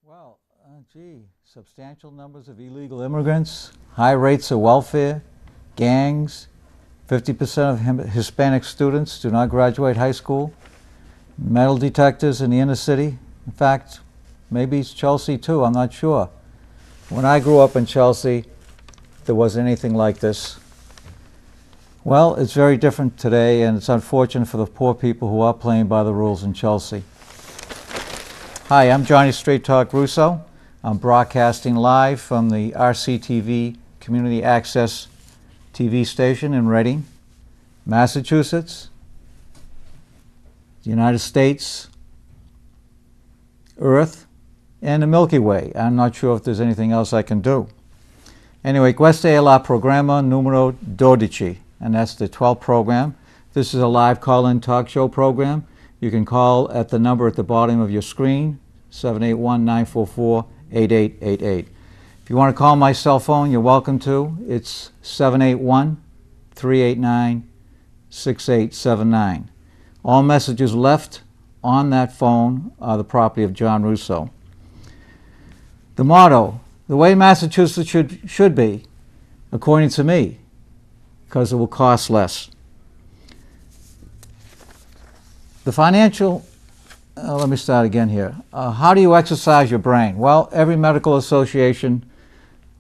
Well, substantial numbers of illegal immigrants, high rates of welfare, gangs, 50% of Hispanic students do not graduate high school, metal detectors in the inner city. In fact, maybe it's Chelsea too, I'm not sure. When I grew up in Chelsea, there wasn't anything like this. Well, it's very different today, and it's unfortunate for the poor people who are playing by the rules in Chelsea. Hi, I'm Johnny Straight Talk Russo. I'm broadcasting live from the RCTV Community Access TV station in Reading, Massachusetts, the United States, Earth, and the Milky Way. I'm not sure if there's anything else I can do. Anyway, questo è la programma numero 12, and that's the 12th program. This is a live call-in talk show program. You can call at the number at the bottom of your screen, 781-944-8888. If you want to call my cell phone, you're welcome to. It's 781-389-6879. All messages left on that phone are the property of John Russo. The motto, the way Massachusetts should be, according to me, because it will cost less. The financial, let me start again here. How do you exercise your brain? Well, every medical association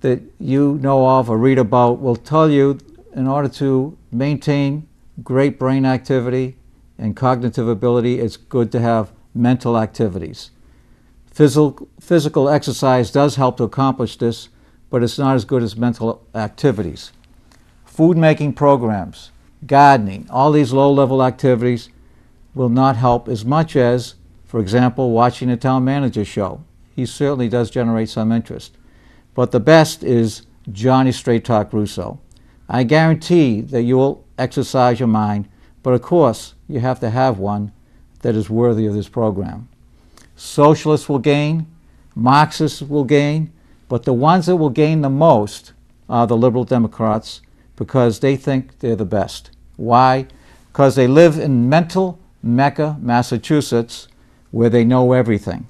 that you know of or read about will tell you in order to maintain great brain activity and cognitive ability, it's good to have mental activities. Physical exercise does help to accomplish this, but it's not as good as mental activities. Food making programs, gardening, all these low-level activities will not help as much as, for example, watching a town manager show. He certainly does generate some interest. But the best is Johnny Straight Talk Russo. I guarantee that you will exercise your mind, but of course you have to have one that is worthy of this program. Socialists will gain, Marxists will gain, but the ones that will gain the most are the liberal Democrats, because they think they're the best. Why? Because they live in mental Mecca, Massachusetts, where they know everything,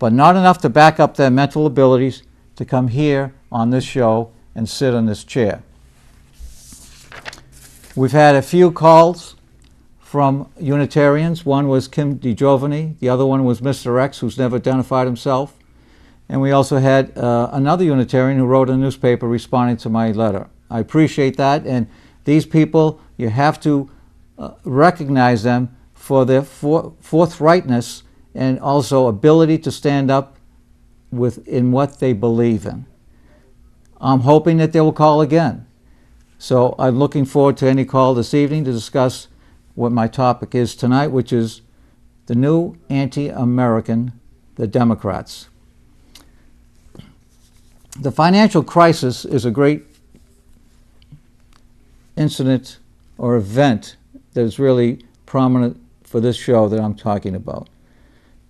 but not enough to back up their mental abilities to come here on this show and sit on this chair. We've had a few calls from Unitarians. One was Kim DiGiovanni, the other one was Mr. X, who's never identified himself, and we also had another Unitarian who wrote a newspaper responding to my letter. I appreciate that, and these people, you have to recognize them for their forthrightness and also ability to stand up in what they believe in. I'm hoping that they will call again. So I'm looking forward to any call this evening to discuss what my topic is tonight, which is the new anti-American, the Democrats. The financial crisis is a great incident or event that is really prominent for this show that I'm talking about.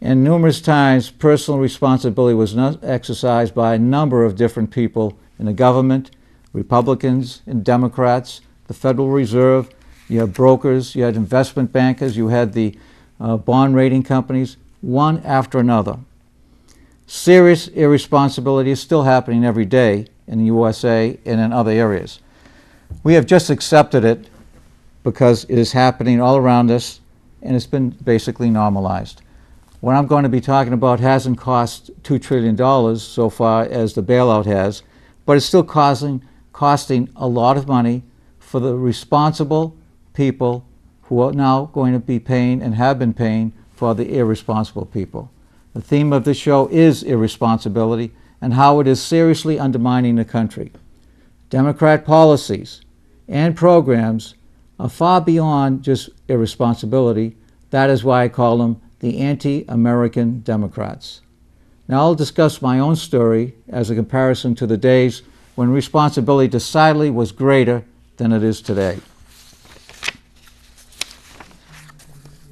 And numerous times, personal responsibility was not exercised by a number of different people in the government, Republicans and Democrats, the Federal Reserve, you had brokers, you had investment bankers, you had the bond rating companies, one after another. Serious irresponsibility is still happening every day in the USA and in other areas. We have just accepted it because it is happening all around us, and it's been basically normalized. What I'm going to be talking about hasn't cost $2 trillion so far as the bailout has, but it's still costing a lot of money for the responsible people who are now going to be paying and have been paying for the irresponsible people. The theme of this show is irresponsibility and how it is seriously undermining the country. Democrat policies and programs are far beyond just irresponsibility. That is why I call them the Anti-American Democrats. Now I'll discuss my own story as a comparison to the days when responsibility decidedly was greater than it is today.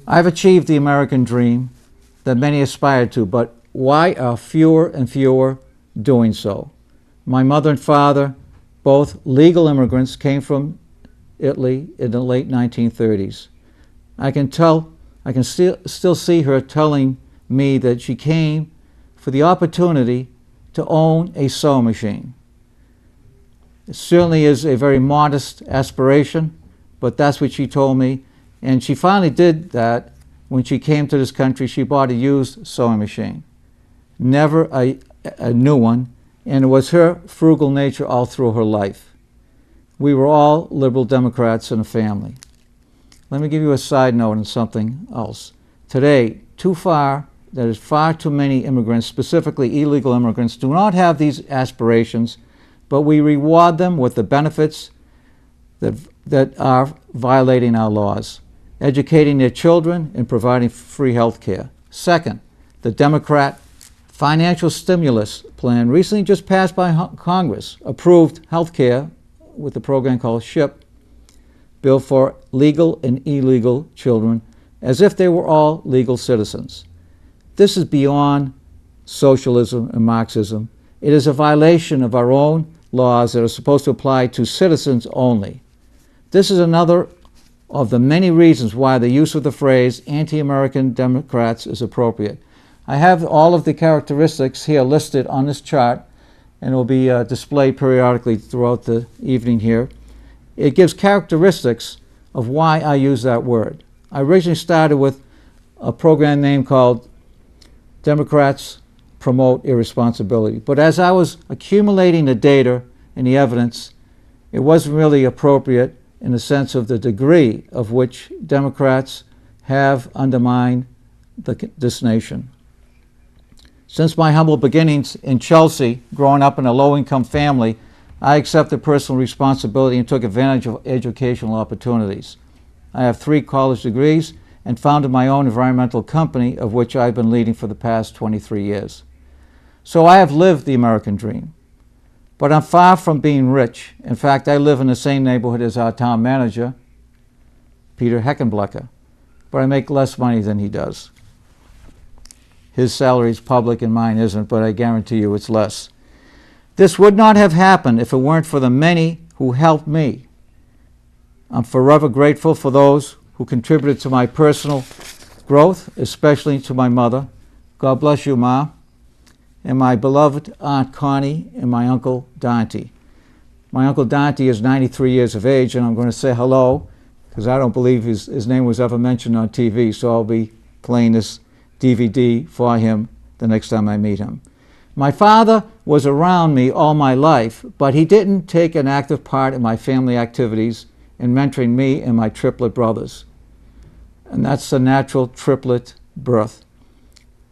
I've achieved the American dream that many aspire to, but why are fewer and fewer doing so? My mother and father, both legal immigrants, came from Italy in the late 1930s. I can still see her telling me that she came for the opportunity to own a sewing machine. It certainly is a very modest aspiration, but that's what she told me. And she finally did that when she came to this country. She bought a used sewing machine, never a new one, and it was her frugal nature all through her life. We were all liberal Democrats in the family. Let me give you a side note on something else. Today, there is far too many immigrants, specifically illegal immigrants, do not have these aspirations, but we reward them with the benefits that are violating our laws, educating their children and providing free health care. Second, the Democrat financial stimulus plan recently just passed by Congress approved health care with a program called SHIP, bill for legal and illegal children, as if they were all legal citizens. This is beyond socialism and Marxism. It is a violation of our own laws that are supposed to apply to citizens only. This is another of the many reasons why the use of the phrase anti-American Democrats is appropriate. I have all of the characteristics here listed on this chart, and it will be displayed periodically throughout the evening here. It gives characteristics of why I use that word. I originally started with a program name called Democrats Promote Irresponsibility. But as I was accumulating the data and the evidence, it wasn't really appropriate in the sense of the degree of which Democrats have undermined this nation. Since my humble beginnings in Chelsea, growing up in a low-income family, I accepted personal responsibility and took advantage of educational opportunities. I have 3 college degrees and founded my own environmental company, of which I've been leading for the past 23 years. So I have lived the American dream. But I'm far from being rich. In fact, I live in the same neighborhood as our town manager, Peter Heckenblecker, but I make less money than he does. His salary is public and mine isn't, but I guarantee you it's less. This would not have happened if it weren't for the many who helped me. I'm forever grateful for those who contributed to my personal growth, especially to my mother. God bless you, Ma. And my beloved Aunt Connie and my Uncle Dante. My Uncle Dante is 93 years of age, and I'm going to say hello, because I don't believe his name was ever mentioned on TV, so I'll be playing this DVD for him the next time I meet him. My father was around me all my life, but he didn't take an active part in my family activities in mentoring me and my triplet brothers. And that's a natural triplet birth.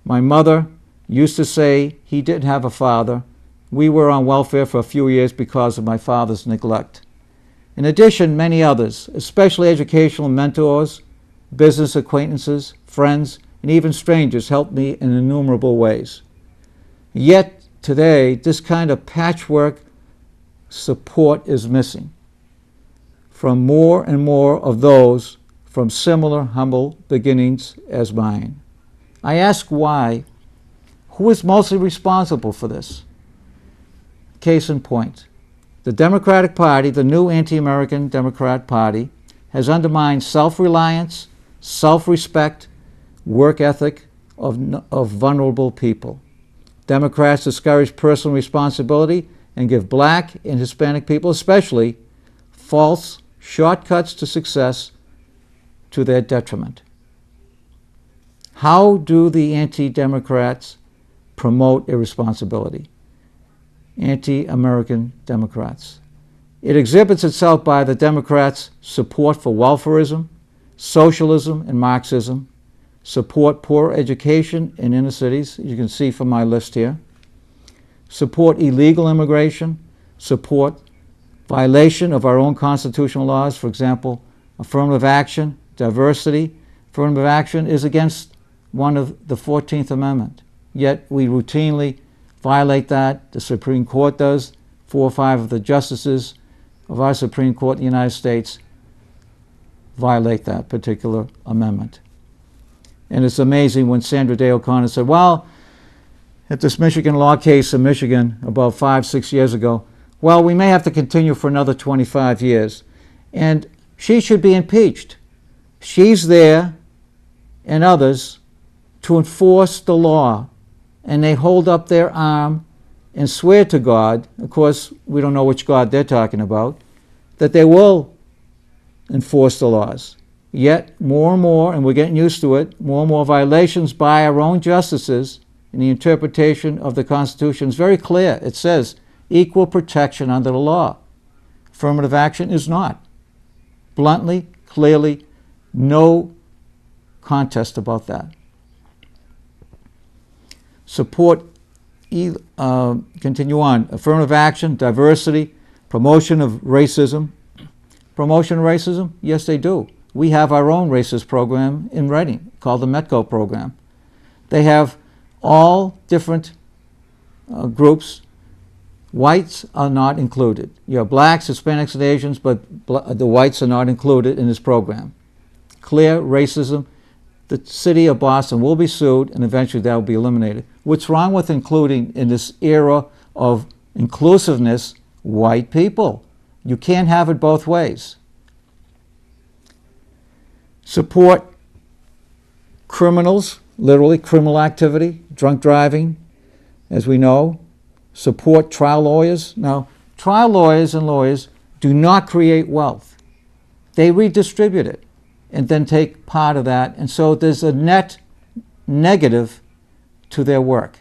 My mother used to say he didn't have a father. We were on welfare for a few years because of my father's neglect. In addition, many others, especially educational mentors, business acquaintances, friends, and even strangers, helped me in innumerable ways. Yet today, this kind of patchwork support is missing from more and more of those from similar humble beginnings as mine. I ask why. Who is mostly responsible for this? Case in point, the Democratic Party, the new anti-American Democrat Party, has undermined self-reliance, self-respect, work ethic of vulnerable people. Democrats discourage personal responsibility and give Black and Hispanic people especially false shortcuts to success to their detriment. How do the anti-Democrats promote irresponsibility? Anti-American Democrats. It exhibits itself by the Democrats' support for welfarism, socialism, and Marxism, support poor education in inner cities, as you can see from my list here, support illegal immigration, support violation of our own constitutional laws, for example, affirmative action, diversity. Affirmative action is against one of the 14th Amendment, yet we routinely violate that. The Supreme Court does. 4 or 5 of the justices of our Supreme Court in the United States violate that particular amendment. And it's amazing when Sandra Day O'Connor said, well, at this Michigan law case in Michigan about 5-6 years ago, well, we may have to continue for another 25 years. And she should be impeached. She's there, and others, to enforce the law and they hold up their arm and swear to God, of course, we don't know which God they're talking about, that they will enforce the laws. Yet, more and more, and we're getting used to it, more and more violations by our own justices in the interpretation of the Constitution is very clear. It says equal protection under the law. Affirmative action is not. Bluntly, clearly, no contest about that. Support, continue on, affirmative action, diversity, promotion of racism. Promotion of racism? Yes, they do. We have our own racist program in Reading called the METCO program. They have all different groups. Whites are not included. You have blacks, Hispanics, and Asians, but the whites are not included in this program. Clear racism. The city of Boston will be sued, and eventually that will be eliminated. What's wrong with including, in this era of inclusiveness, white people? You can't have it both ways. Support criminals, literally criminal activity, drunk driving, as we know. Support trial lawyers. Now, trial lawyers and lawyers do not create wealth. They redistribute it and then take part of that. And so there's a net negative to their work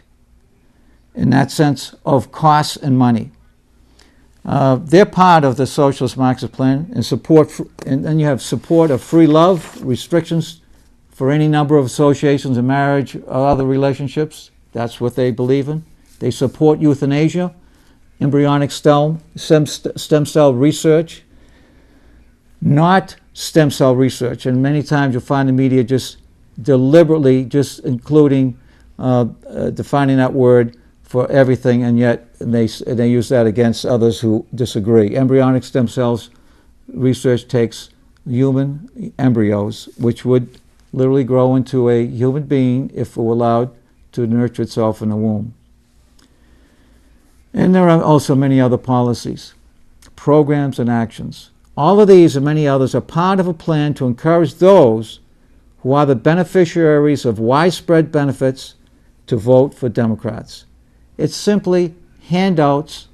in that sense of costs and money. They're part of the socialist Marxist plan and support, and then you have support of free love, restrictions for any number of associations of marriage or other relationships. That's what they believe in. They support euthanasia, embryonic stem cell research, not stem cell research. And many times you'll find the media just deliberately just including, defining that word for everything, and yet they use that against others who disagree. Embryonic stem cells research takes human embryos, which would literally grow into a human being if it were allowed to nurture itself in the womb. And there are also many other policies, programs, and actions. All of these and many others are part of a plan to encourage those who are the beneficiaries of widespread benefits to vote for Democrats. It's simply handouts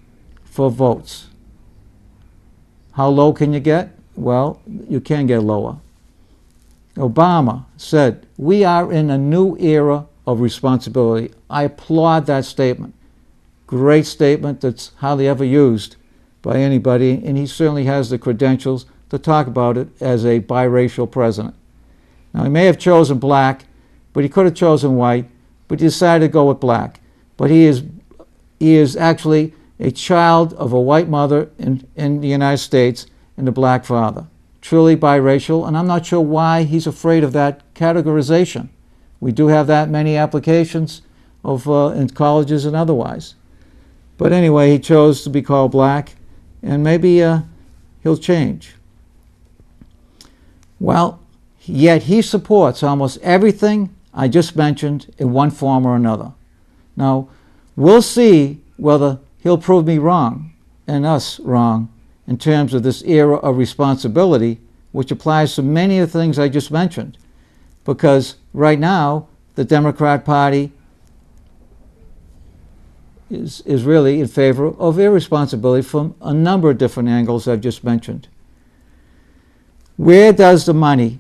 for votes. How low can you get? Well, you can get lower. Obama said, "We are in a new era of responsibility." I applaud that statement. Great statement that's hardly ever used by anybody, and he certainly has the credentials to talk about it as a biracial president. Now, he may have chosen black, but he could have chosen white, but he decided to go with black. But he is actually a child of a white mother in the United States and a black father. Truly biracial, and I'm not sure why he's afraid of that categorization. We do have that many applications of in colleges and otherwise. But anyway, he chose to be called black, and maybe he'll change. Well, yet he supports almost everything I just mentioned in one form or another. Now, we'll see whether he'll prove me wrong and us wrong in terms of this era of responsibility, which applies to many of the things I just mentioned. Because right now, the Democrat Party is really in favor of irresponsibility from a number of different angles I've just mentioned. Where does the money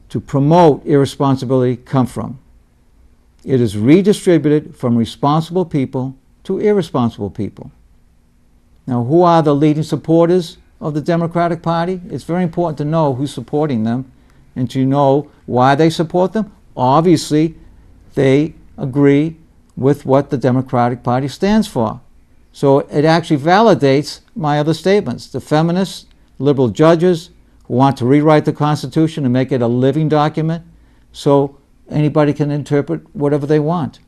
to promote irresponsibility come from? It is redistributed from responsible people to irresponsible people. Now, who are the leading supporters of the Democratic Party? It's very important to know who's supporting them and to know why they support them. Obviously, they agree with what the Democratic Party stands for. So it actually validates my other statements. The feminists, liberal judges who want to rewrite the Constitution and make it a living document so anybody can interpret whatever they want.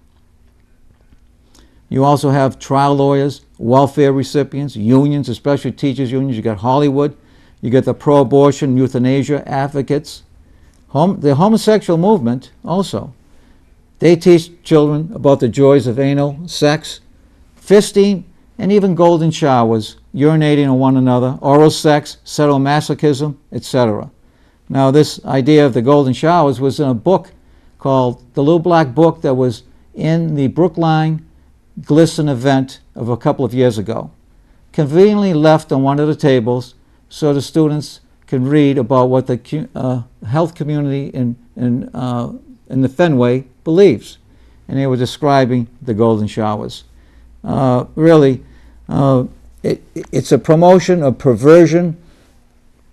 You also have trial lawyers, welfare recipients, unions, especially teachers' unions. You got Hollywood. You get the pro-abortion, euthanasia advocates. The homosexual movement also. They teach children about the joys of anal sex, fisting, and even golden showers, urinating on one another, oral sex, sadomasochism, etc. Now, this idea of the golden showers was in a book called The Little Black Book that was in the Brookline Glisten event of a couple of years ago, conveniently left on one of the tables so the students can read about what the health community in the Fenway believes. And they were describing the golden showers. Really, it's a promotion of perversion,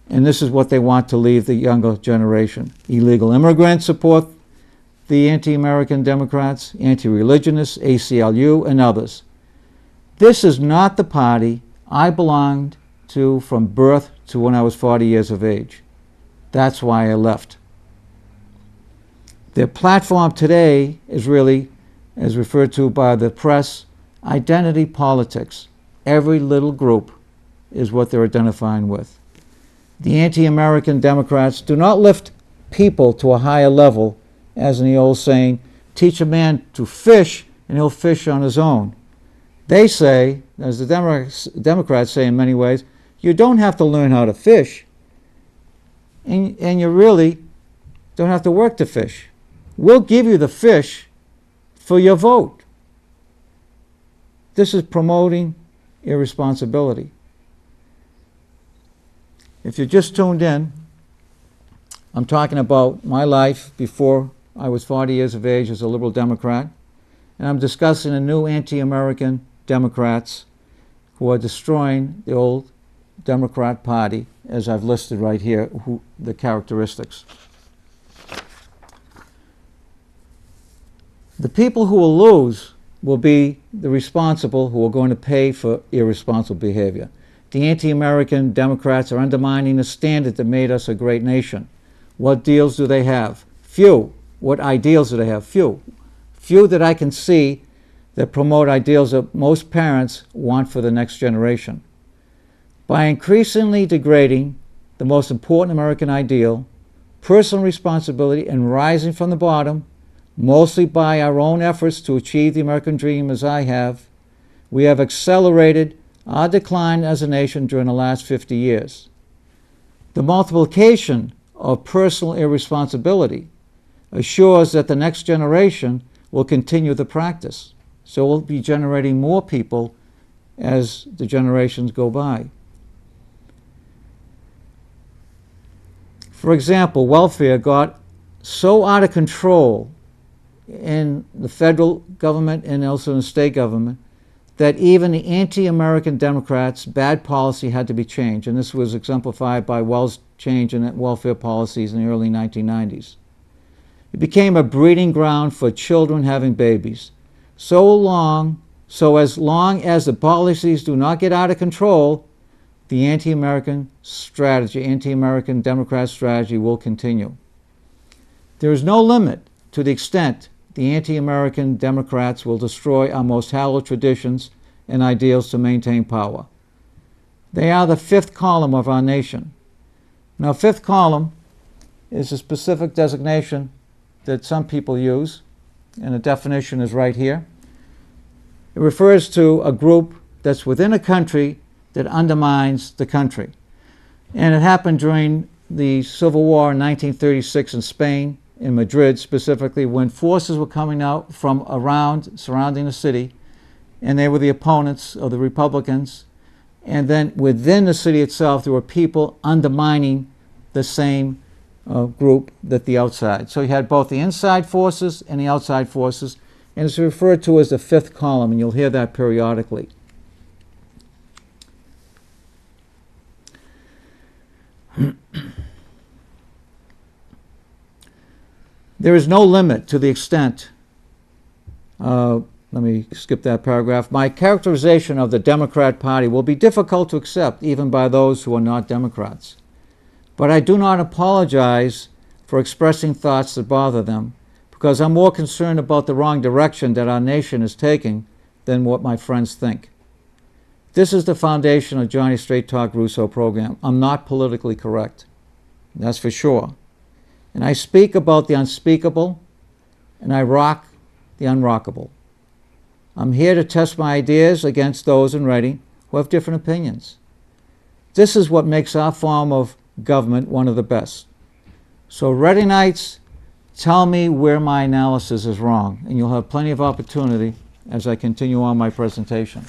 and this is what they want to leave the younger generation. Illegal immigrants support the Anti-American Democrats, anti-religionists, ACLU, and others. This is not the party I belonged to from birth to when I was 40 years of age. That's why I left. Their platform today is really, as referred to by the press, identity politics. Every little group is what they're identifying with. The Anti-American Democrats do not lift people to a higher level, as in the old saying, teach a man to fish and he'll fish on his own. They say, as the Democrats say in many ways, you don't have to learn how to fish, and you really don't have to work to fish. We'll give you the fish for your vote. This is promoting irresponsibility. If you just tuned in, I'm talking about my life before I was 40 years of age as a liberal Democrat, and I'm discussing the new anti-American Democrats who are destroying the old Democrat Party, as I've listed right here, the characteristics. The people who will lose will be the responsible who are going to pay for irresponsible behavior. The anti-American Democrats are undermining the standard that made us a great nation. What deals do they have? Few. What ideals do they have? Few. Few that I can see that promote ideals that most parents want for the next generation. By increasingly degrading the most important American ideal, personal responsibility, and rising from the bottom, mostly by our own efforts to achieve the American dream as I have, we have accelerated our decline as a nation during the last 50 years. The multiplication of personal irresponsibility assures that the next generation will continue the practice. So we'll be generating more people as the generations go by. For example, welfare got so out of control in the federal government and also in the state government that even the anti-American Democrats' bad policy had to be changed. And this was exemplified by Wells' change in welfare policies in the early 1990s. It became a breeding ground for children having babies. So as long as the policies do not get out of control, the anti-American strategy, anti-American Democrat strategy will continue. There is no limit to the extent the anti-American Democrats will destroy our most hallowed traditions and ideals to maintain power. They are the fifth column of our nation. Now, fifth column is a specific designation that some people use, and the definition is right here. It refers to a group that's within a country that undermines the country. And it happened during the Civil War in 1936 in Spain, in Madrid specifically, when forces were coming out from around surrounding the city, and they were the opponents of the Republicans. And then within the city itself, there were people undermining the same group that the outside. So you had both the inside forces and the outside forces, and it's referred to as the fifth column, and you'll hear that periodically. There is no limit to the extent, let me skip that paragraph. My characterization of the Democrat Party will be difficult to accept even by those who are not Democrats. But I do not apologize for expressing thoughts that bother them, because I'm more concerned about the wrong direction that our nation is taking than what my friends think. This is the foundation of Johnny Straight Talk Russo program. I'm not politically correct, that's for sure. And I speak about the unspeakable, and I rock the unrockable. I'm here to test my ideas against those in Reading who have different opinions. This is what makes our form of government one of the best. So Readingites, Tell me where my analysis is wrong, and you'll have plenty of opportunity as I continue on my presentation.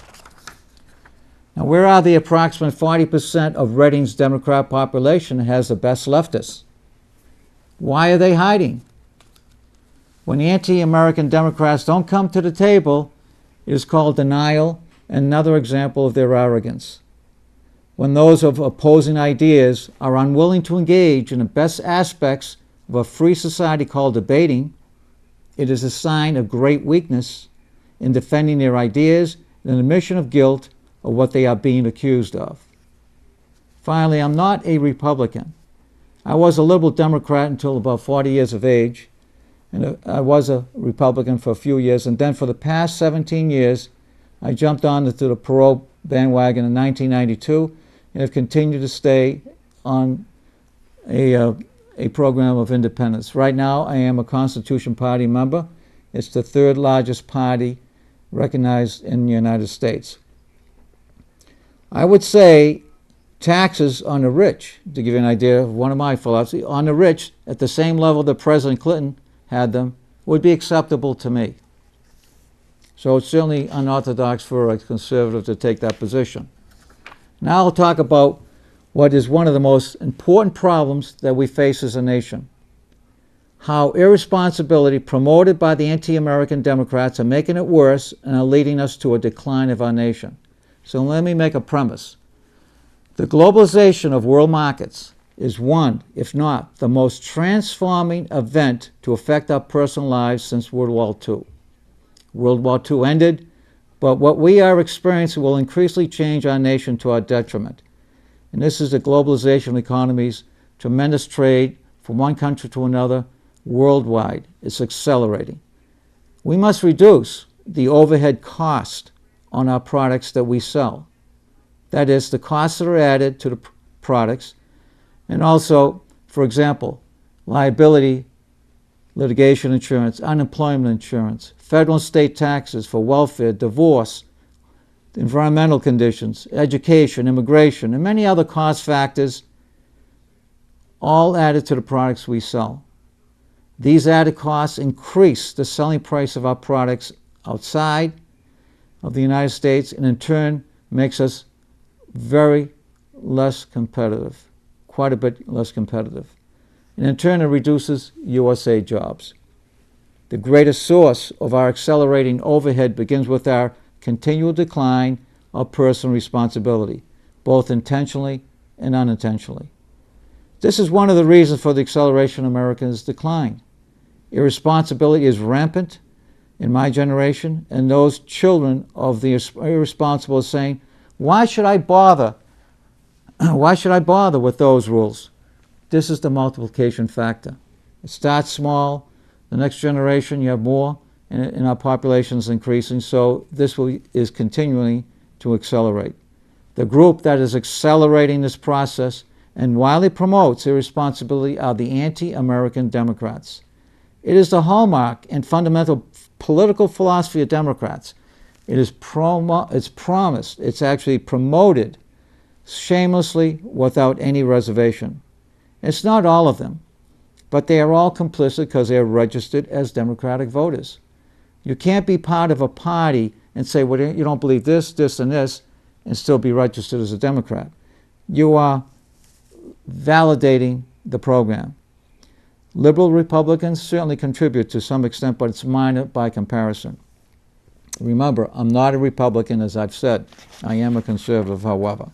Now, where are the approximate 40% of Reading's Democrat population that has the best leftists? Why are they hiding? When the anti-American Democrats don't come to the table, it is called denial, another example of their arrogance. When those of opposing ideas are unwilling to engage in the best aspects of a free society called debating, it is a sign of great weakness in defending their ideas and an admission of guilt of what they are being accused of. Finally, I'm not a Republican. I was a liberal Democrat until about 40 years of age, and I was a Republican for a few years, and then for the past 17 years, I jumped onto the parole bandwagon in 1992 and have continued to stay on a program of independence. Right now, I am a Constitution Party member. It's the third largest party recognized in the United States. I would say taxes on the rich, to give you an idea of one of my philosophies, on the rich at the same level that President Clinton had them, would be acceptable to me. So it's certainly unorthodox for a conservative to take that position. Now I'll talk about what is one of the most important problems that we face as a nation. How irresponsibility promoted by the anti-American Democrats are making it worse and are leading us to a decline of our nation. So let me make a premise. The globalization of world markets is one, if not the most transforming event to affect our personal lives since World War II. World War II ended, but what we are experiencing will increasingly change our nation to our detriment. And this is the globalization of economies, tremendous trade from one country to another worldwide. It's accelerating. We must reduce the overhead cost on our products that we sell. That is, the costs that are added to the products, and also, for example, liability, litigation insurance, unemployment insurance, federal and state taxes for welfare, divorce, environmental conditions, education, immigration, and many other cost factors, all added to the products we sell. These added costs increase the selling price of our products outside of the United States, and in turn makes us very less competitive, quite a bit less competitive. And in turn, it reduces USA jobs. The greatest source of our accelerating overhead begins with our continual decline of personal responsibility, both intentionally and unintentionally. This is one of the reasons for the acceleration of America's decline. Irresponsibility is rampant in my generation, and those children of the irresponsible are saying, why should I bother? Why should I bother with those rules? This is the multiplication factor. It starts small. The next generation, you have more, and our population is increasing, so this is continuing to accelerate. The group that is accelerating this process and widely promotes irresponsibility are the anti-American Democrats. It is the hallmark and fundamental political philosophy of Democrats. It's promised, it's actually promoted shamelessly without any reservation. It's not all of them, but they are all complicit because they are registered as Democratic voters. You can't be part of a party and say, well, you don't believe this, this, and this, and still be registered as a Democrat. You are validating the program. Liberal Republicans certainly contribute to some extent, but it's minor by comparison. Remember, I'm not a Republican, as I've said. I am a conservative, however.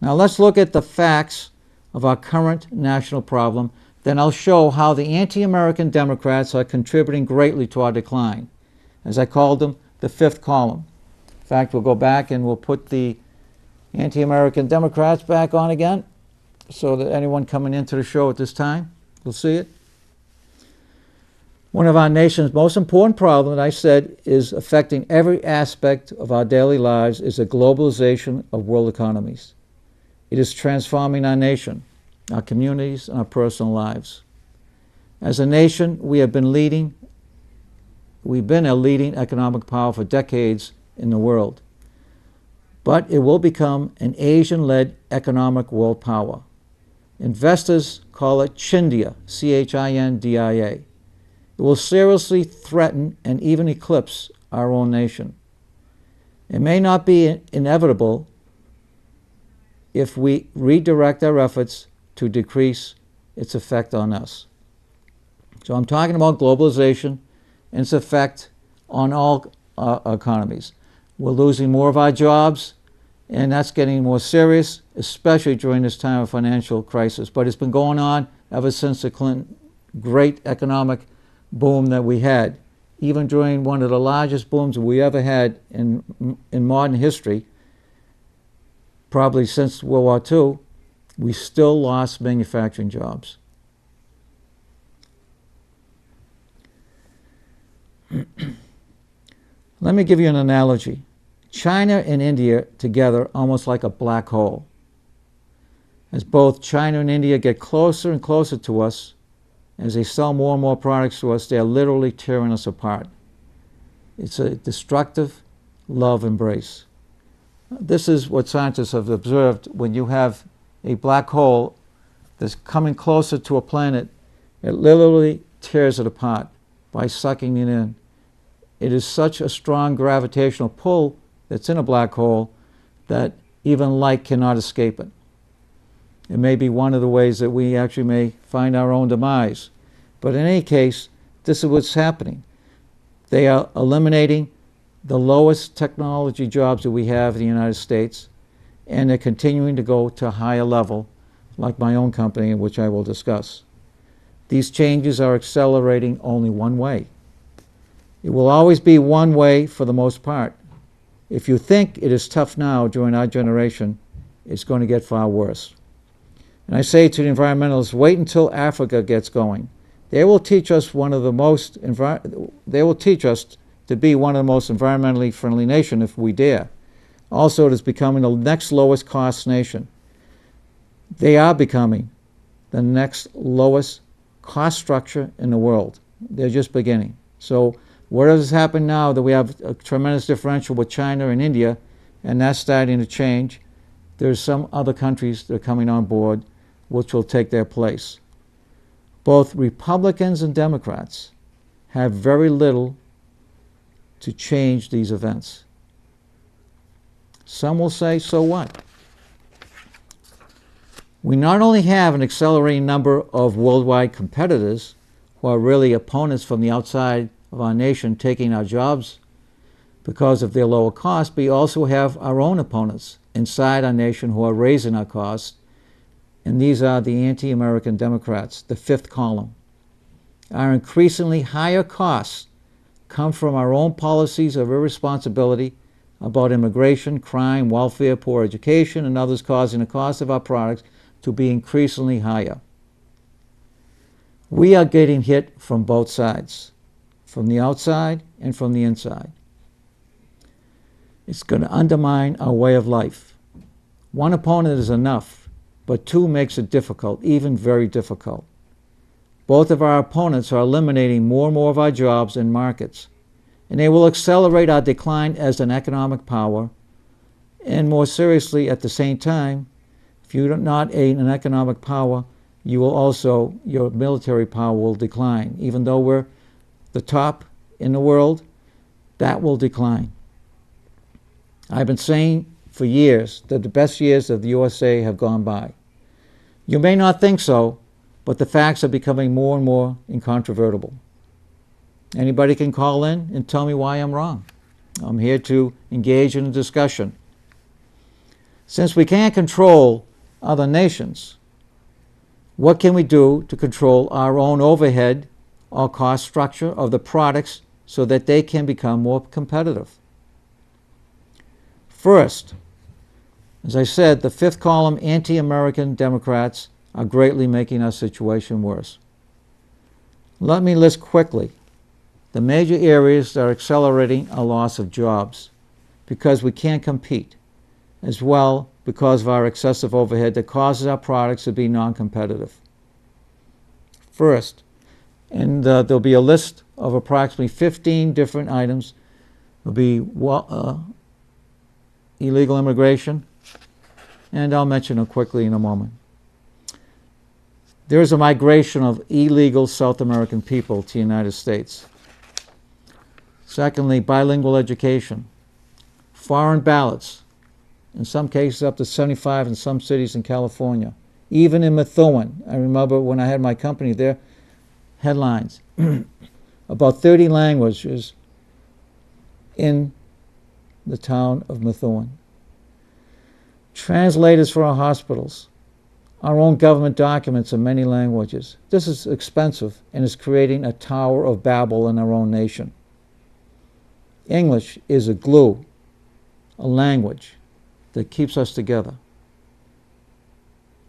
Now let's look at the facts of our current national problem. Then I'll show how the anti-American Democrats are contributing greatly to our decline. As I called them, the fifth column. In fact, we'll go back and we'll put the anti-American Democrats back on again so that anyone coming into the show at this time will see it. One of our nation's most important problems, I said, is affecting every aspect of our daily lives is the globalization of world economies. It is transforming our nation, our communities, and our personal lives. As a nation, we've been a leading economic power for decades in the world. But it will become an Asian-led economic world power. Investors call it Chindia, Chindia. It will seriously threaten and even eclipse our own nation. It may not be inevitable if we redirect our efforts to decrease its effect on us. So I'm talking about globalization and its effect on all economies. We're losing more of our jobs, and that's getting more serious, especially during this time of financial crisis. But it's been going on ever since the Clinton great economic boom that we had. Even during one of the largest booms we ever had in modern history, probably since World War II, we still lost manufacturing jobs. Let me give you an analogy. China and India together almost like a black hole. As both China and India get closer and closer to us, as they sell more and more products to us, they're literally tearing us apart. It's a destructive love embrace. This is what scientists have observed. When you have a black hole that's coming closer to a planet, it literally tears it apart by sucking it in. It is such a strong gravitational pull that's in a black hole that even light cannot escape it. It may be one of the ways that we actually may find our own demise. But in any case, this is what's happening. They are eliminating the lowest technology jobs that we have in the United States, and they're continuing to go to a higher level, like my own company, which I will discuss. These changes are accelerating only one way. It will always be one way for the most part. If you think it is tough now during our generation, it's going to get far worse. And I say to the environmentalists, wait until Africa gets going. They will teach us to be one of the most environmentally friendly nation if we dare. Also, it is becoming the next lowest cost nation. They are becoming the next lowest cost structure in the world. They're just beginning. So what has happened now that we have a tremendous differential with China and India, and that's starting to change, there's some other countries that are coming on board which will take their place. Both Republicans and Democrats have very little to change these events. Some will say, so what? We not only have an accelerating number of worldwide competitors who are really opponents from the outside of our nation taking our jobs because of their lower cost, but we also have our own opponents inside our nation who are raising our costs, and these are the Anti-American Democrats, the fifth column. Our increasingly higher costs come from our own policies of irresponsibility about immigration, crime, welfare, poor education, and others, causing the cost of our products to be increasingly higher. We are getting hit from both sides, from the outside and from the inside. It's going to undermine our way of life. One opponent is enough, but two makes it difficult, even very difficult. Both of our opponents are eliminating more and more of our jobs and markets, and they will accelerate our decline as an economic power, and more seriously, at the same time, if you're not an economic power, you will also, your military power will decline. Even though we're the top in the world, that will decline. I've been saying for years that the best years of the USA have gone by. You may not think so, but the facts are becoming more and more incontrovertible. Anybody can call in and tell me why I'm wrong. I'm here to engage in a discussion. Since we can't control other nations, what can we do to control our own overhead or cost structure of the products so that they can become more competitive? First, as I said, the fifth column, Anti-American Democrats, are greatly making our situation worse. Let me list quickly the major areas that are accelerating a loss of jobs because we can't compete, as well because of our excessive overhead that causes our products to be non-competitive. First, and there'll be a list of approximately 15 different items. There'll be illegal immigration, and I'll mention it quickly in a moment. There is a migration of illegal South American people to the United States. Secondly, bilingual education. Foreign ballots, in some cases up to 75 in some cities in California. Even in Methuen, I remember when I had my company there, headlines, about 30 languages in the town of Methuen. Translators for our hospitals. Our own government documents in many languages. This is expensive and is creating a Tower of Babel in our own nation. English is a glue, a language that keeps us together.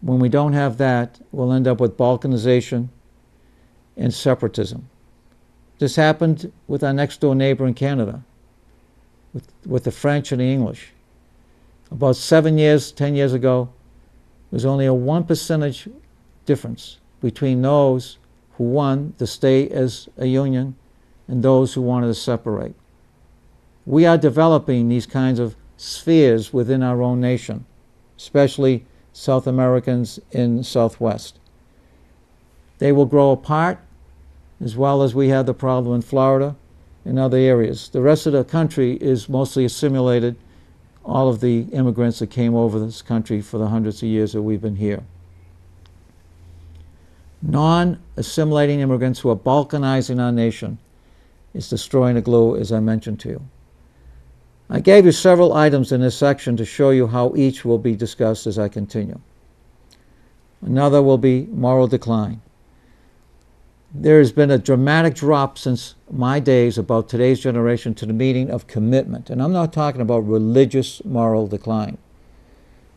When we don't have that, we'll end up with balkanization and separatism. This happened with our next door neighbor in Canada, with the French and the English. About 10 years ago, there's only a 1% difference between those who won to stay as a union and those who wanted to separate. We are developing these kinds of spheres within our own nation, especially South Americans in the Southwest. They will grow apart, as well as we have the problem in Florida and other areas. The rest of the country is mostly assimilated, all of the immigrants that came over this country for the hundreds of years that we've been here. Non-assimilating immigrants who are balkanizing our nation is destroying the glue, as I mentioned to you. I gave you several items in this section to show you how each will be discussed as I continue. Another will be moral decline. There has been a dramatic drop since my days about today's generation to the meaning of commitment. And I'm not talking about religious moral decline.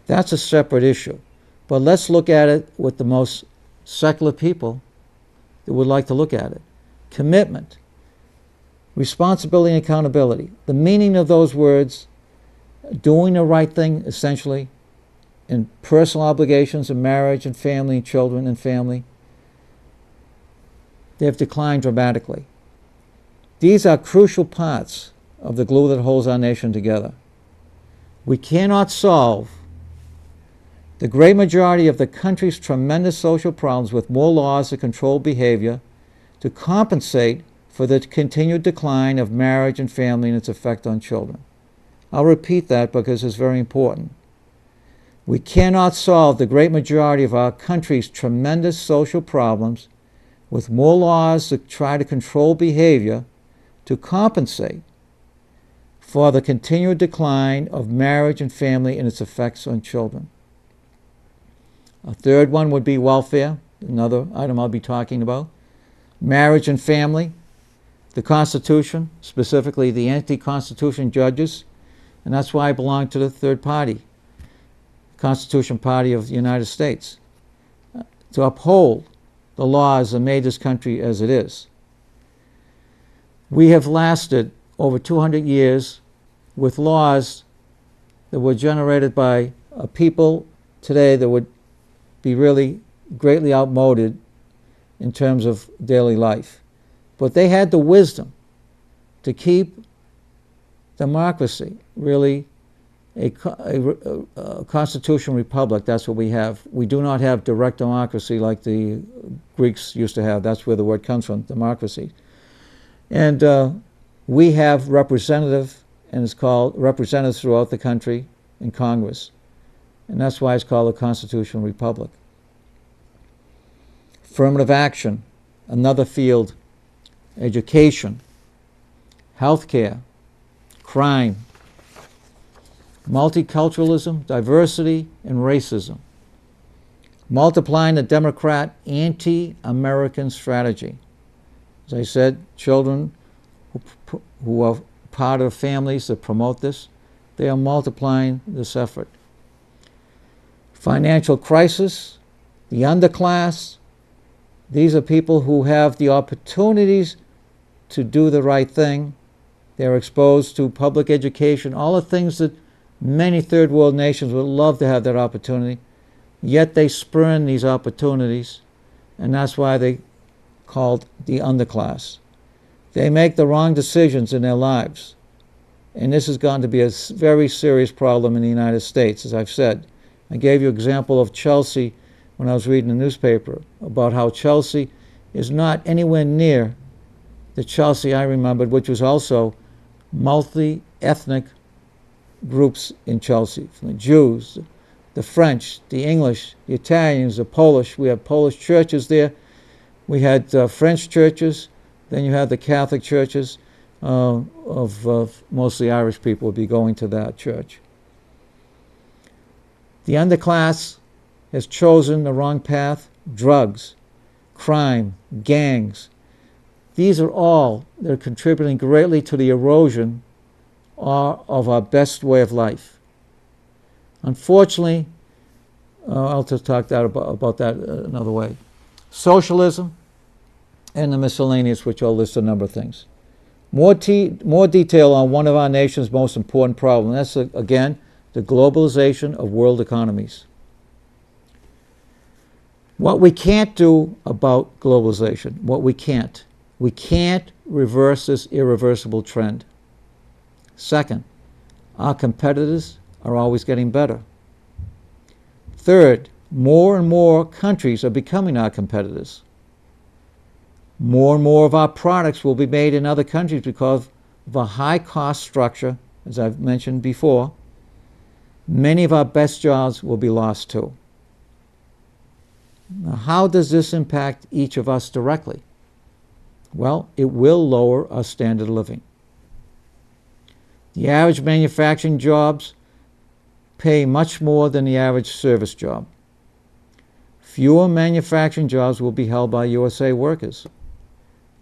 That's a separate issue. But let's look at it with the most secular people that would like to look at it. Commitment, responsibility and accountability. The meaning of those words, doing the right thing essentially, in personal obligations in marriage and family and children and family, they have declined dramatically. These are crucial parts of the glue that holds our nation together. We cannot solve the great majority of the country's tremendous social problems with more laws that control behavior to compensate for the continued decline of marriage and family and its effect on children. I'll repeat that because it's very important. We cannot solve the great majority of our country's tremendous social problems with more laws that try to control behavior to compensate for the continued decline of marriage and family and its effects on children. A third one would be welfare, another item I'll be talking about. Marriage and family, the Constitution, specifically the anti-Constitution judges, and that's why I belong to the third party, Constitution Party of the United States, to uphold the laws that made this country as it is. We have lasted over 200 years with laws that were generated by a people today that would be really greatly outmoded in terms of daily life. But they had the wisdom to keep democracy really a constitutional republic. That's what we have. We do not have direct democracy like the Greeks used to have. That's where the word comes from, democracy. And we have representative, and it's called representatives throughout the country in Congress. And that's why it's called a constitutional republic. Affirmative action, another field, education, healthcare, crime, multiculturalism, diversity, and racism. Multiplying the Democrat anti-American strategy. As I said, children who are part of families that promote this, they are multiplying this effort. Financial crisis, the underclass, these are people who have the opportunities to do the right thing. They're exposed to public education, all the things that many third world nations would love to have that opportunity, yet they spurn these opportunities, and that's why they called the underclass. They make the wrong decisions in their lives, and this has gotten to be a very serious problem in the United States, as I've said. I gave you an example of Chelsea when I was reading the newspaper about how Chelsea is not anywhere near the Chelsea I remembered, which was also multi-ethnic groups in Chelsea, from the Jews, the French, the English, the Italians, the Polish. We have Polish churches there. We had French churches. Then you had the Catholic churches of mostly Irish people would be going to that church. The underclass has chosen the wrong path. Drugs, crime, gangs. These are all that are contributing greatly to the erosion of our best way of life. Unfortunately, I'll just talk about that another way. Socialism and the miscellaneous, which I'll list a number of things. More detail on one of our nation's most important problems. That's, again, the globalization of world economies. What we can't do about globalization, we can't reverse this irreversible trend. Second, our competitors are always getting better. Third, more and more countries are becoming our competitors. More and more of our products will be made in other countries because of a high cost structure, as I've mentioned before. Many of our best jobs will be lost too. Now, how does this impact each of us directly? Well, it will lower our standard of living. The average manufacturing jobs pay much more than the average service job. Fewer manufacturing jobs will be held by USA workers.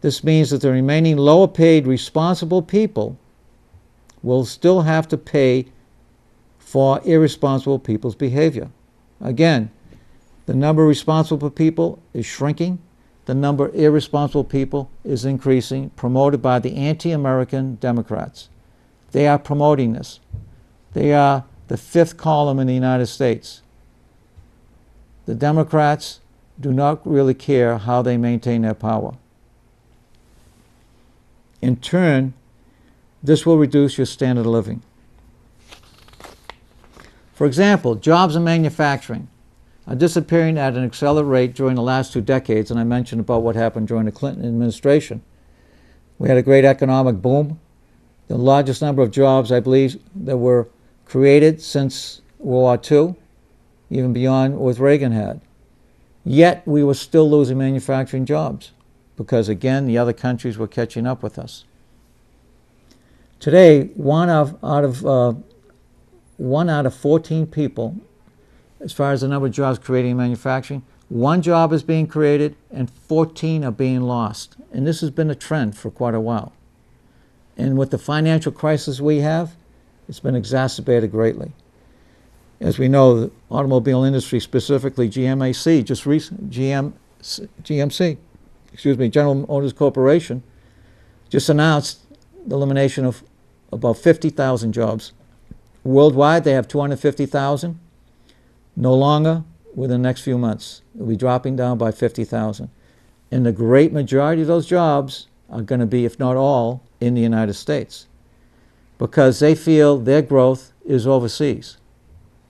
This means that the remaining lower paid responsible people will still have to pay for irresponsible people's behavior. Again, the number of responsible people is shrinking. The number of irresponsible people is increasing, promoted by the AntiAmerican Democrats. They are promoting this. They are the fifth column in the United States. The Democrats do not really care how they maintain their power. In turn, this will reduce your standard of living. For example, jobs in manufacturing are disappearing at an accelerated rate during the last 2 decades, and I mentioned about what happened during the Clinton administration. We had a great economic boom. The largest number of jobs, I believe, that were created since World War II, even beyond what Reagan had. Yet we were still losing manufacturing jobs because, again, the other countries were catching up with us. Today, one out of 14 people, as far as the number of jobs created in manufacturing, 1 job is being created and 14 are being lost. And this has been a trend for quite a while. And with the financial crisis we have, it's been exacerbated greatly. As we know, the automobile industry, specifically GMC, General Motors Corporation, just announced the elimination of about 50,000 jobs. Worldwide, they have 250,000. No longer within the next few months. It'll be dropping down by 50,000. And the great majority of those jobs are going to be, if not all, in the United States, because they feel their growth is overseas.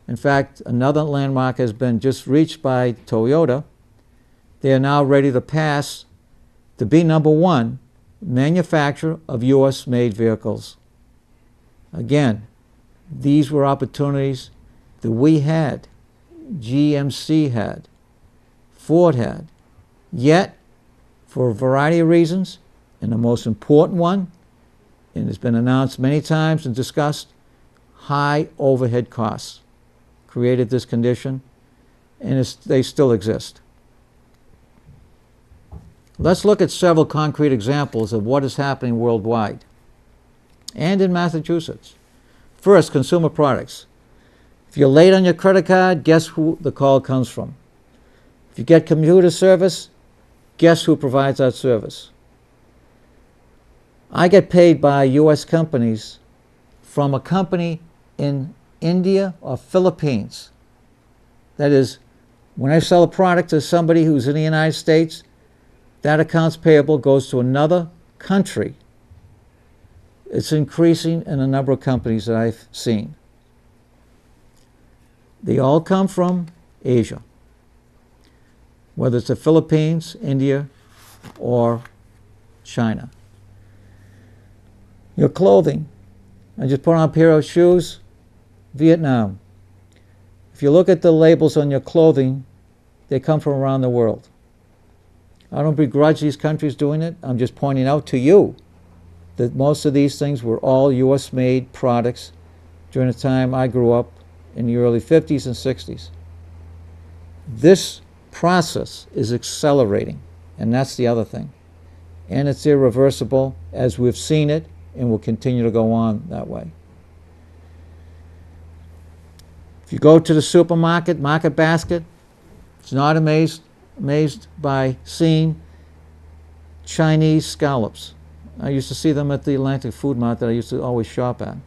In fact, another landmark has been just reached by Toyota. They are now ready to pass to be #1 manufacturer of U.S.-made vehicles. Again, these were opportunities that we had, GMC had, Ford had. Yet, for a variety of reasons, and the most important one, and it's been announced many times and discussed, high overhead costs created this condition, and they still exist. Let's look at several concrete examples of what is happening worldwide and in Massachusetts. First, consumer products. If you're late on your credit card, guess who the call comes from? If you get computer service, guess who provides that service? I get paid by U.S. companies from a company in India or Philippines. That is, when I sell a product to somebody who's in the United States, that accounts payable goes to another country. It's increasing in the number of companies that I've seen. They all come from Asia. whether it's the Philippines, India, or China. Your clothing. I just put on a pair of shoes, Vietnam. If you look at the labels on your clothing, they come from around the world. I don't begrudge these countries doing it. I'm just pointing out to you that most of these things were all US-made products during the time I grew up in the early 50s and 60s. This process is accelerating, and that's the other thing. And it's irreversible, as we've seen it, and will continue to go on that way. If you go to the supermarket, market basket, it's not amazed by seeing Chinese scallops. I used to see them at the Atlantic Food Mart that I used to always shop at.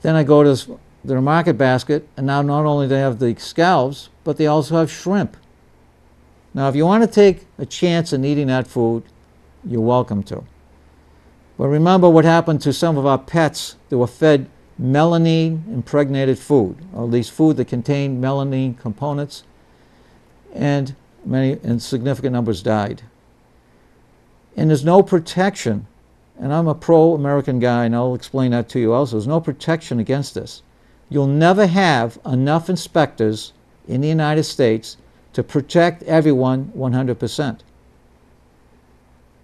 Then I go to the market basket, and now not only do they have the scallops, but they also have shrimp. Now, if you want to take a chance in eating that food, you're welcome to. But remember what happened to some of our pets that were fed melanin-impregnated food, or at least food that contained melanin components, and significant numbers died. And there's no protection, and I'm a pro-American guy, and I'll explain that to you also. There's no protection against this. You'll never have enough inspectors in the United States to protect everyone 100%.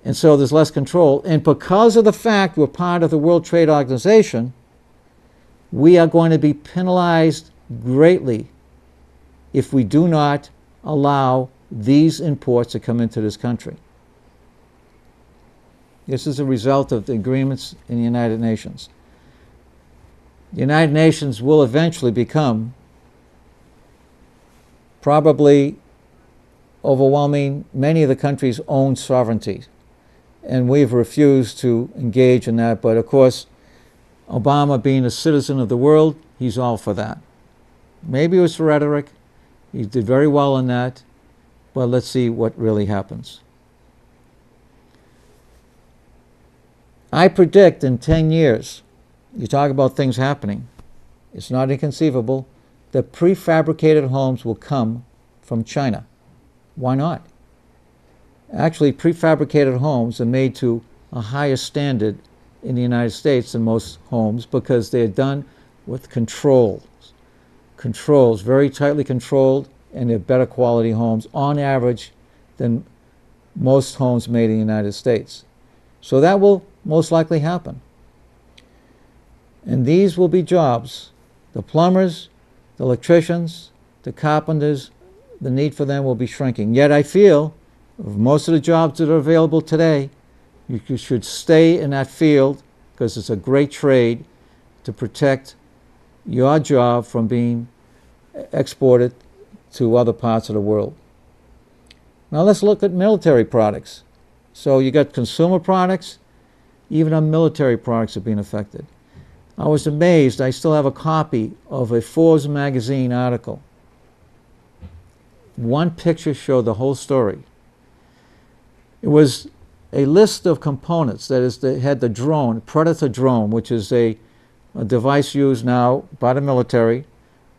And so there's less control. And because of the fact we're part of the World Trade Organization, we are going to be penalized greatly if we do not allow these imports to come into this country. This is a result of the agreements in the United Nations. The United Nations will eventually become probably overwhelming many of the countries' own sovereignty. And we've refused to engage in that. But of course, Obama, being a citizen of the world, he's all for that. Maybe it was rhetoric. He did very well in that. But let's see what really happens. I predict in 10 years, you talk about things happening, it's not inconceivable, that prefabricated homes will come from China. Why not? Actually, prefabricated homes are made to a higher standard in the United States than most homes because they're done with controls, very tightly controlled, and they're better quality homes on average than most homes made in the United States. So that will most likely happen. And these will be jobs. The plumbers, the electricians, the carpenters, the need for them will be shrinking. Yet I feel of most of the jobs that are available today, you should stay in that field because it's a great trade to protect your job from being exported to other parts of the world. Now let's look at military products. So you got consumer products, even our military products are being affected. I was amazed. I still have a copy of a Forbes magazine article. One picture showed the whole story. It was a list of components. That is, they had the drone, Predator drone, which is a device used now by the military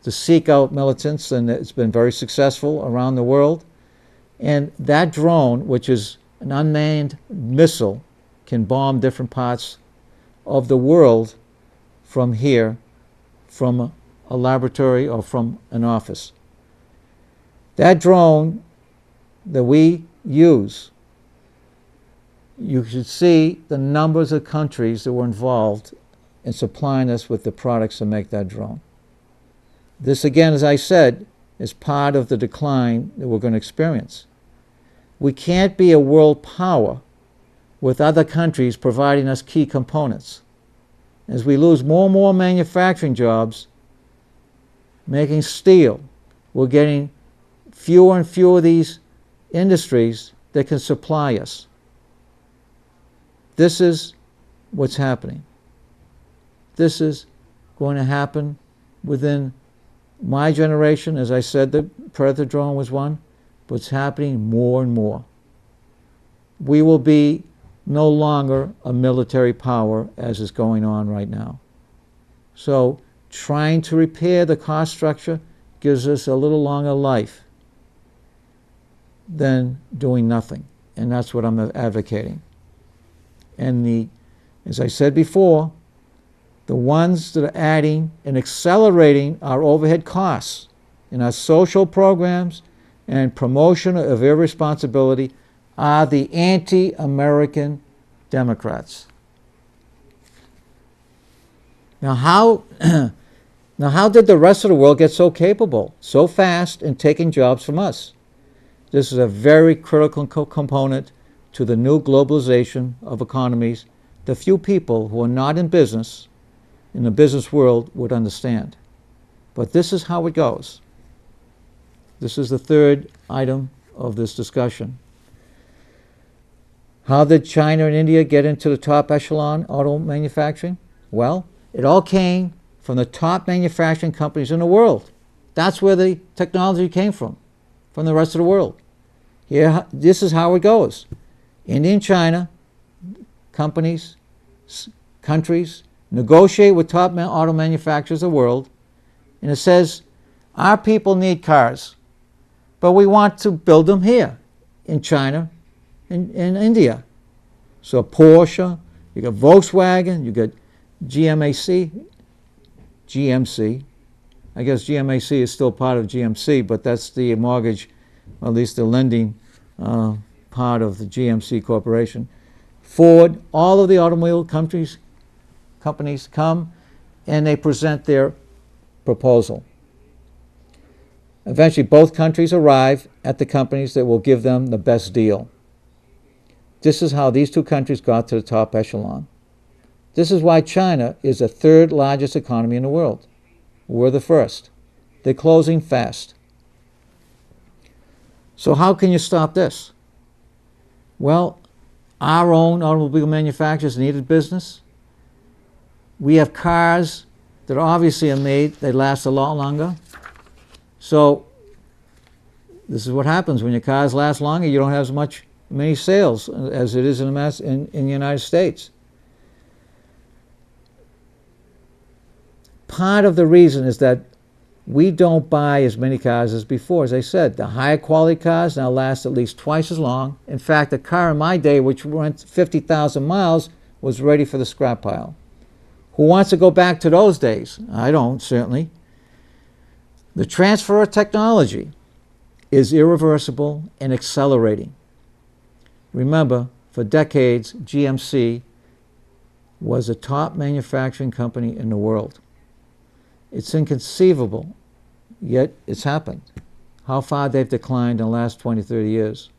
to seek out militants, and it's been very successful around the world. And that drone, which is an unmanned missile, can bomb different parts of the world from here, from a laboratory or from an office. That drone that we use, you should see the numbers of countries that were involved in supplying us with the products to make that drone. This, again, as I said, is part of the decline that we're going to experience. We can't be a world power with other countries providing us key components. As we lose more and more manufacturing jobs, making steel, we're getting fewer and fewer of these industries that can supply us. This is what's happening. This is going to happen within my generation. As I said, the Predator drone was one, but it's happening more and more. We will be no longer a military power as is going on right now. So trying to repair the cost structure gives us a little longer life. than doing nothing. And that's what I'm advocating. And as I said before, the ones that are adding and accelerating our overhead costs in our social programs and promotion of irresponsibility are the anti-American Democrats. Now how did the rest of the world get so capable, so fast in taking jobs from us? This is a very critical component to the new globalization of economies that few people who are not in the business world, would understand. But this is how it goes. This is the third item of this discussion. How did China and India get into the top echelon auto manufacturing? Well, it all came from the top manufacturing companies in the world. That's where the technology came from the rest of the world. Here, this is how it goes. India and China, countries, negotiate with top auto manufacturers of the world, and it says, our people need cars, but we want to build them here in China and in India. So Porsche, you got Volkswagen, you got GMC. I guess GMC is still part of GMC, but that's the mortgage, or at least the lending part of the GMC corporation. Ford, all of the automobile companies come and they present their proposal. Eventually, both countries arrive at the companies that will give them the best deal. This is how these two countries got to the top echelon. This is why China is the third largest economy in the world. We're the first. They're closing fast. So how can you stop this? Well, our own automobile manufacturers needed business. We have cars that obviously are made, they last a lot longer. So this is what happens when your cars last longer. You don't have as many sales as it is in the United States. Part of the reason is that we don't buy as many cars as before. As I said, the higher quality cars now last at least twice as long. In fact, a car in my day, which went 50,000 miles, was ready for the scrap pile. Who wants to go back to those days? I don't, certainly. The transfer of technology is irreversible and accelerating. Remember, for decades, GMC was a top manufacturing company in the world. It's inconceivable, yet it's happened. How far they've declined in the last 20, 30 years.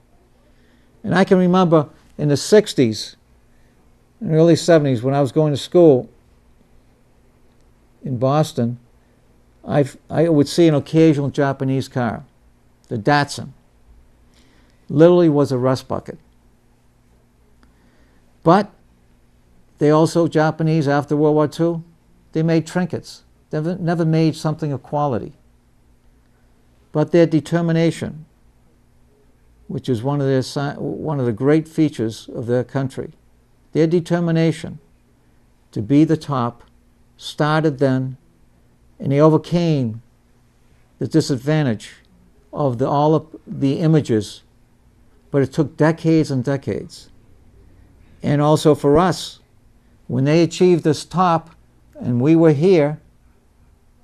And I can remember in the 60s, in the early 70s, when I was going to school in Boston, I would see an occasional Japanese car. The Datsun literally was a rust bucket. But they also, Japanese after World War II, they made trinkets. They never made something of quality. But their determination, which is one of the great features of their country, their determination to be the top started then, and they overcame the disadvantage of all of the images, but it took decades and decades. And also for us, when they achieved this top and we were here,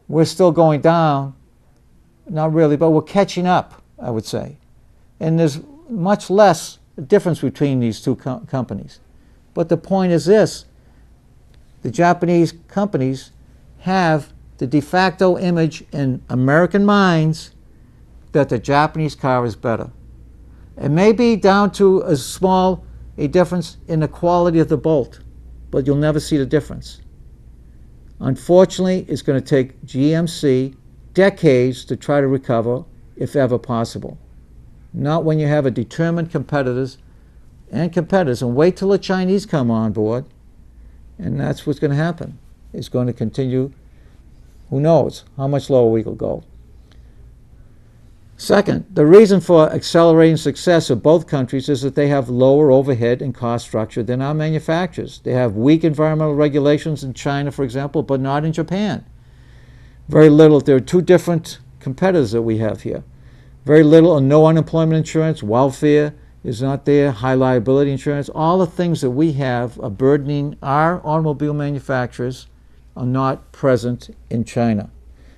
we're still going down, not really, but we're catching up, I would say. And there's much less difference between these two companies. But the point is this: the Japanese companies have the de facto image in American minds that the Japanese car is better. It may be down to a small difference in the quality of the bolt, but you'll never see the difference. Unfortunately, it's going to take GMC decades to try to recover, if ever possible. Not when you have a determined competitors, and wait till the Chinese come on board, and that's what's going to happen. It's going to continue. Who knows how much lower we will go. Second, the reason for accelerating success of both countries is that they have lower overhead and cost structure than our manufacturers. They have weak environmental regulations in China, for example, but not in Japan. Very little. There are two different competitors that we have here. Very little or no unemployment insurance, welfare is not there, high liability insurance. All the things that we have are burdening our automobile manufacturers are not present in China.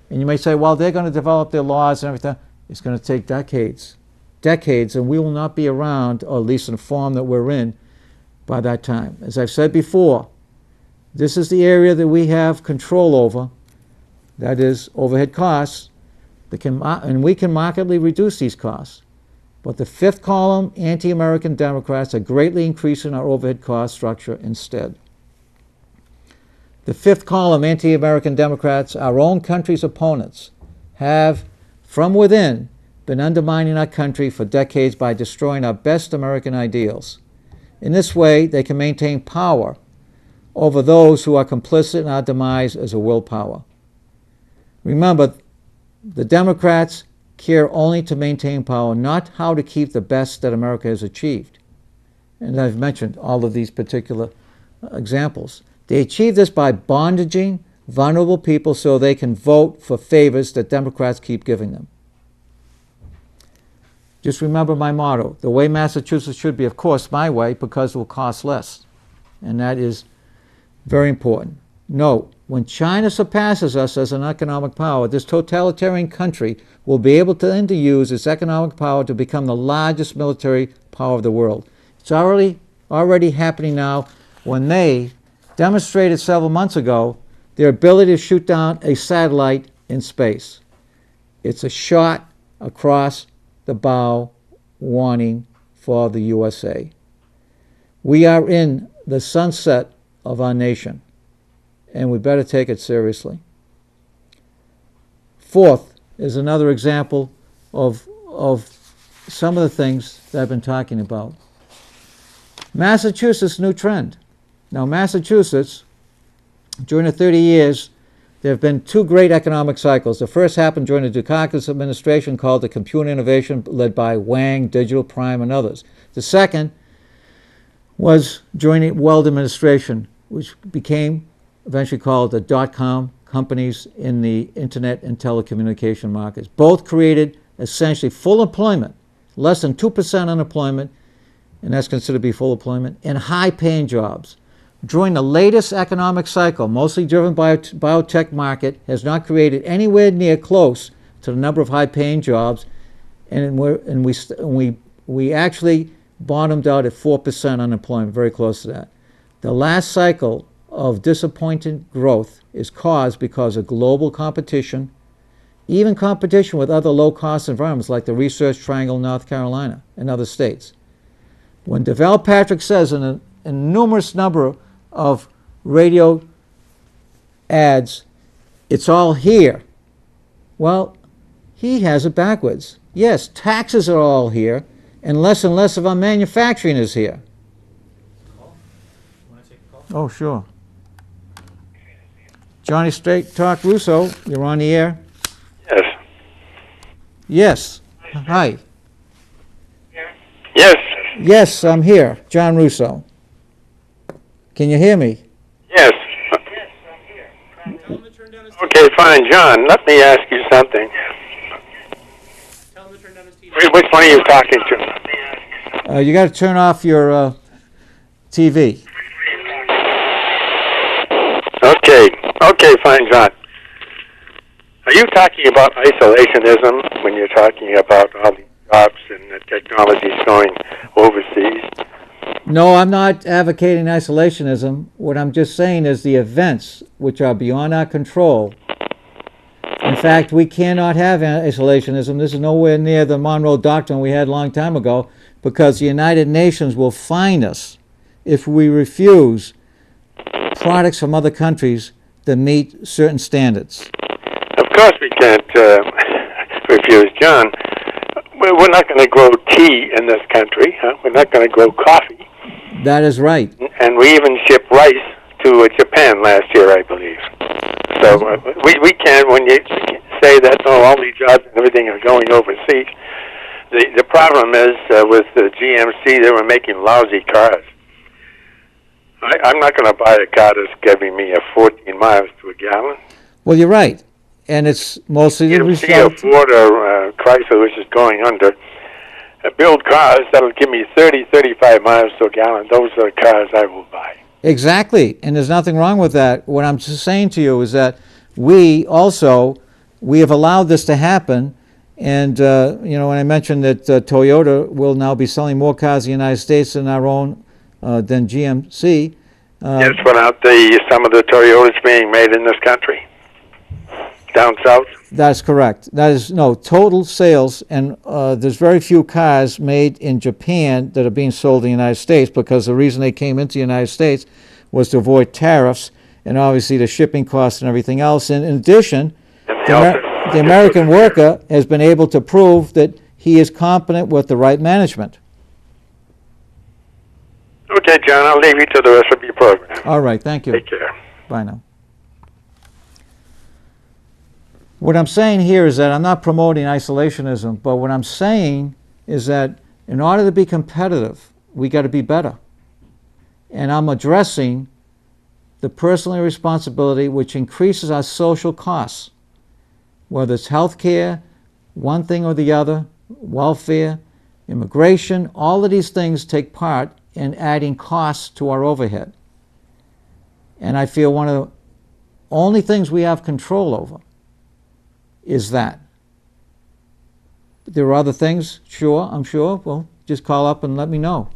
And you may say, well, they're going to develop their laws and everything. It's going to take decades, and we will not be around, or at least in the form that we're in, by that time. As I've said before, this is the area that we have control over, that is overhead costs, and we can markedly reduce these costs. But the fifth column, anti-American Democrats, are greatly increasing our overhead cost structure instead. The fifth column, anti-American Democrats, our own country's opponents, have, from within, been undermining our country for decades by destroying our best American ideals. In this way, they can maintain power over those who are complicit in our demise as a world power. Remember, the Democrats care only to maintain power, not how to keep the best that America has achieved. And I've mentioned all of these particular examples. They achieve this by bondaging vulnerable people so they can vote for favors that Democrats keep giving them. Just remember my motto. The way Massachusetts should be, of course, my way, because it will cost less. And that is very important. Note, when China surpasses us as an economic power, this totalitarian country will be able to use its economic power to become the largest military power of the world. It's already happening now when they demonstrated several months ago their ability to shoot down a satellite in space. It's a shot across the bow warning for the USA. We are in the sunset of our nation, and we better take it seriously. Fourth is another example of some of the things that I've been talking about. Massachusetts' new trend. Now, Massachusetts, during the 30 years, there have been two great economic cycles. The first happened during the Dukakis administration, called the Computer Innovation, led by Wang, Digital Prime, and others. The second was during the Weld administration, which became eventually called the dot-com companies in the internet and telecommunication markets. Both created essentially full employment, less than 2% unemployment, and that's considered to be full employment, and high-paying jobs. During the latest economic cycle, mostly driven by a biotech market, has not created anywhere near close to the number of high-paying jobs, and we actually bottomed out at 4% unemployment, very close to that. The last cycle of disappointing growth is caused because of global competition, even competition with other low-cost environments like the Research Triangle in North Carolina and other states. When Deval Patrick says in a numerous number of radio ads, it's all here, well, he has it backwards. Yes, taxes are all here, and less of our manufacturing is here. Oh, sure. Johnny Straight Talk Russo, you're on the air. Yes. Yes. Hi. Yes. Yes, I'm here. John Russo. Can you hear me? Yes. Okay, fine, John. Let me ask you something. Which one are you talking to? You got to turn off your TV. Okay, fine, John. Are you talking about isolationism when you're talking about all the jobs and the technologies going overseas? No, I'm not advocating isolationism. What I'm just saying is the events which are beyond our control. In fact, we cannot have isolationism. This is nowhere near the Monroe Doctrine we had a long time ago, because the United Nations will fine us if we refuse products from other countries that meet certain standards. Of course we can't refuse, John. We're not going to grow tea in this country. Huh? We're not going to grow coffee. That is right. And we even shipped rice to Japan last year, I believe. So we can't, when you say that, oh, all these jobs and everything are going overseas, the problem is with the GMC, they were making lousy cars. I'm not going to buy a car that's giving me 14 miles to a gallon. Well, you're right. and it's mostly the You see a result. Ford or Chrysler, which is going under, build cars that'll give me 30, 35 miles to a gallon. Those are the cars I will buy. Exactly, and there's nothing wrong with that. What I'm just saying to you is that we have allowed this to happen, and when I mentioned that Toyota will now be selling more cars in the United States than our own, than GMC. Yes, without some of the Toyotas being made in this country, down south. That's correct. That is total sales, and there's very few cars made in Japan that are being sold in the United States, because the reason they came into the United States was to avoid tariffs and obviously the shipping costs and everything else. And in addition, the American worker has been able to prove that he is competent with the right management. Okay, John, I'll leave you to the rest of your program. All right, thank you. Take care. Bye now. What I'm saying here is that I'm not promoting isolationism, but what I'm saying is that in order to be competitive, we got to be better. And I'm addressing the personal responsibility which increases our social costs, whether it's health care, one thing or the other, welfare, immigration, all of these things take part in adding costs to our overhead. And I feel one of the only things we have control over is that. There are other things, sure, I'm sure. Well, just call up and let me know.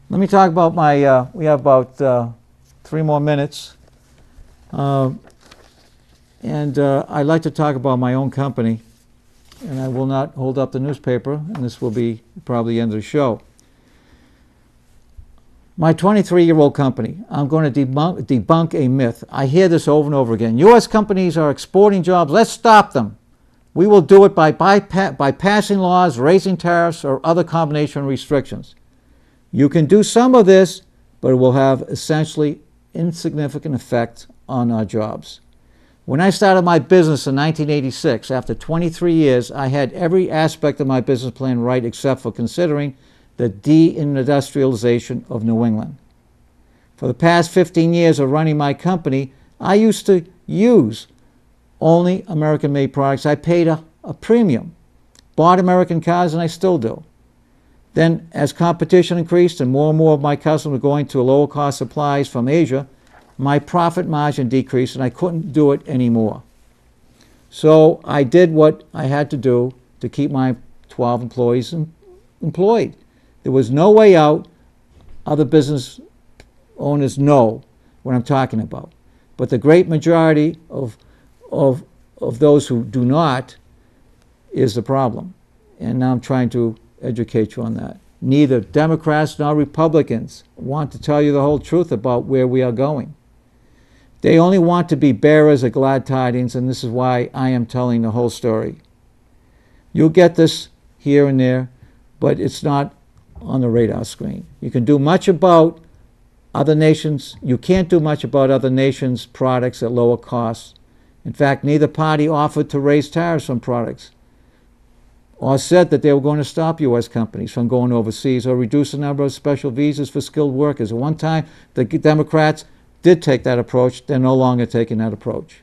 Let me talk about my, we have about 3 more minutes. I'd like to talk about my own company, and I will not hold up the newspaper, and this will be probably the end of the show. My 23-year-old company, I'm going to debunk a myth. I hear this over and over again. U.S. companies are exporting jobs. Let's stop them. We will do it by passing laws, raising tariffs, or other combination of restrictions. You can do some of this, but it will have essentially insignificant effect on our jobs. When I started my business in 1986, after 23 years, I had every aspect of my business plan right except for considering the deindustrialization of New England. For the past 15 years of running my company, I used to use only American-made products. I paid a premium, bought American cars, and I still do. Then, as competition increased and more of my customers were going to lower-cost supplies from Asia, my profit margin decreased, and I couldn't do it anymore. So I did what I had to do to keep my 12 employees employed. There was no way out. Other business owners know what I'm talking about. But the great majority of those who do not is the problem. And now I'm trying to educate you on that. Neither Democrats nor Republicans want to tell you the whole truth about where we are going. They only want to be bearers of glad tidings, and this is why I am telling the whole story. You'll get this here and there, but it's not on the radar screen. You can do much about other nations. You can't do much about other nations' products at lower costs. In fact, neither party offered to raise tariffs on products or said that they were going to stop U.S. companies from going overseas or reduce the number of special visas for skilled workers. At one time, the Democrats did take that approach. They're no longer taking that approach.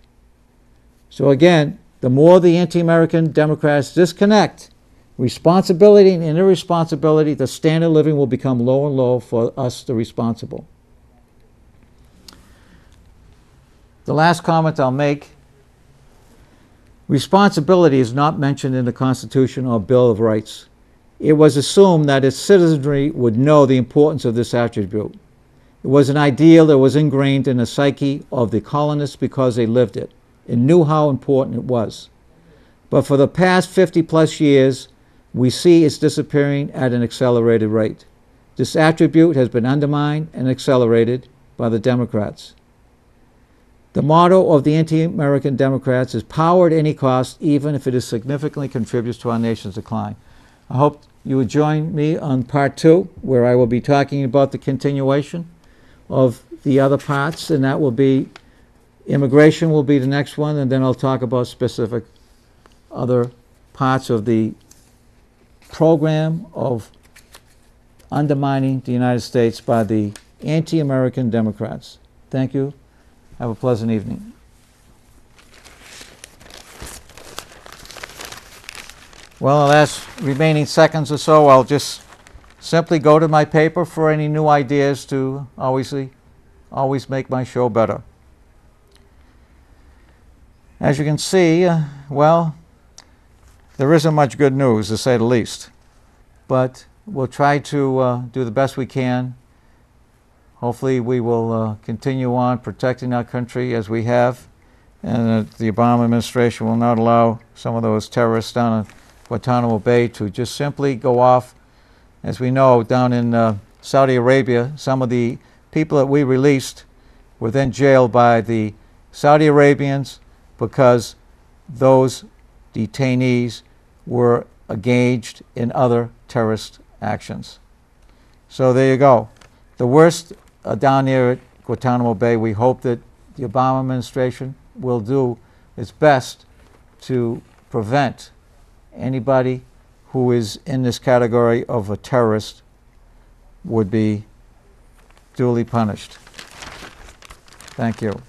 So again, the more the anti-American Democrats disconnect responsibility and irresponsibility, the standard of living will become lower and lower for us, the responsible. The last comment I'll make: responsibility is not mentioned in the Constitution or Bill of Rights. It was assumed that its citizenry would know the importance of this attribute. It was an ideal that was ingrained in the psyche of the colonists because they lived it and knew how important it was. But for the past 50-plus years, we see it's disappearing at an accelerated rate. This attribute has been undermined and accelerated by the Democrats. The motto of the anti-American Democrats is power at any cost, even if it significantly contributes to our nation's decline. I hope you would join me on part 2, where I will be talking about the continuation of the other parts, and that will be immigration will be the next one, and then I'll talk about specific other parts of the program of undermining the United States by the anti-American Democrats. Thank you. Have a pleasant evening. Well, in the last remaining seconds or so, I'll just simply go to my paper for any new ideas to always make my show better. As you can see, well, there isn't much good news, to say the least. But we'll try to do the best we can. Hopefully we will continue on protecting our country as we have, and the Obama administration will not allow some of those terrorists down in Guantanamo Bay to just simply go off. As we know, down in Saudi Arabia, some of the people that we released were then jailed by the Saudi Arabians because those detainees were engaged in other terrorist actions. So there you go. The worst down here at Guantanamo Bay. We hope that the Obama administration will do its best to prevent anybody who is in this category of a terrorist would be duly punished. Thank you.